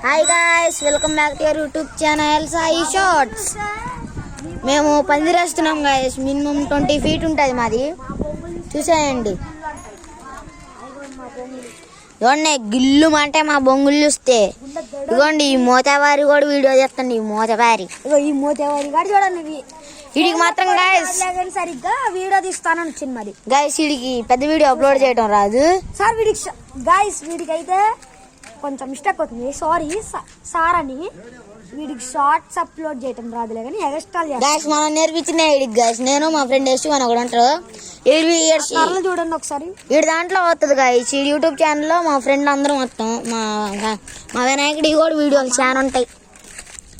Hi guys, welcome back to your YouTube channel Sai shorts. మేము పందిరేస్తున్నాం guys. Minimum 20 feet ఉంటుంది మాది. చూసేయండి. ఇదిగోండి గిల్లు అంటే మా బొంగులు చూస్తే. ఇదిగోండి ఈ మోతేవారి కూడా వీడియో చేస్తాండి. ఈ మోతేవారి కూడా చూడండి. వీడికి మాత్రం గాయ్స్ సరిగ్గా వీడియో తీస్తానని వచ్చింది మరి గాయ్స్. వీడికి పెద్ద వీడియో అప్లోడ్ చేయడం రాదు సార్. వీడికి అయితే కొంచెం మిస్టేక్ అవుతుంది. సారీ సార్ అని. వీడికి షార్ట్స్ అప్లోడ్ చేయడం రాదులే కానీ ఎక్స్ట్రా గాయ్స్ మనం నేర్పించిన వీడికి గాయ్స్. నేను మా ఫ్రెండ్ యశ్ అని ఒకడు అంటారు. చూడండి ఒకసారి. వీడి దాంట్లో వస్తుంది గాయ్స్. ఈ యూట్యూబ్ ఛానల్లో మా ఫ్రెండ్ అందరం వస్తాం. మా వినాయకుడికి కూడా వీడియోలు చాలా ఉంటాయి.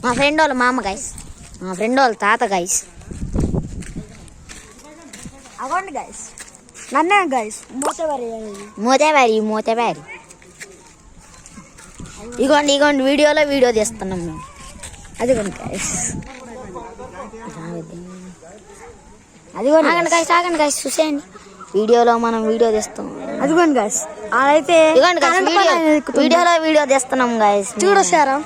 మా ఫ్రెండ్ వాళ్ళ మామ గాయ్స్, మా ఫ్రెండ్ వాళ్ళ తాత గాయ్స్. అవ్వండి గాయ్స్, నన్నే గాయ్స్ మోతేవారి ఇగోండి వీడియోలో వీడియో తీస్తున్నాం మేము. అదిగోండి గాయ్స్, ఆగండి గాయ్స్ చూసేయండి. వీడియోలో మనం వీడియో తీస్తాం. అదిగోండి గాయ్స్, అయితే వీడియోలో వీడియో తీస్తున్నాం గాయ్స్. చూడొచ్చారా?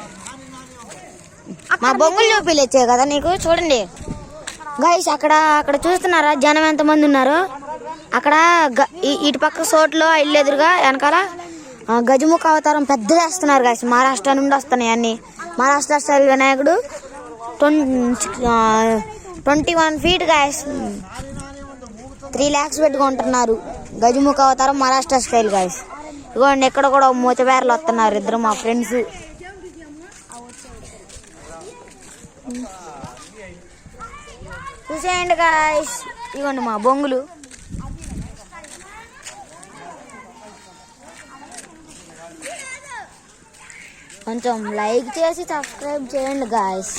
మా బొంగులు చూపిలొచ్చే కదా నీకు. చూడండి గాయ్స్, అక్కడ చూస్తున్నారా జనం ఎంతమంది ఉన్నారో. అక్కడ ఇటు పక్క చోట్లో ఇల్లు ఎదురుగా వెనకాల గజముఖ అవతారం పెద్దది వేస్తున్నారు గాయ్స్. మహారాష్ట్ర నుండి వస్తున్నాయి అన్ని. మహారాష్ట్ర స్టైల్ వినాయకుడు 21 feet గాయ్స్. 3 lakhs పెట్టుకుంటున్నారు. గజముఖ అవతారం మహారాష్ట్ర స్టైల్ గాయ్స్. ఇదిగోండి ఇక్కడ కూడా మూతబేరలు వస్తున్నారు ఇద్దరు మా ఫ్రెండ్స్. చూసేయండి గాయ్స్. ఇదిగోండి మా బొంగులు. కొంచెం లైక్ చేసి సబ్స్క్రైబ్ చేయండి గాయ్స్.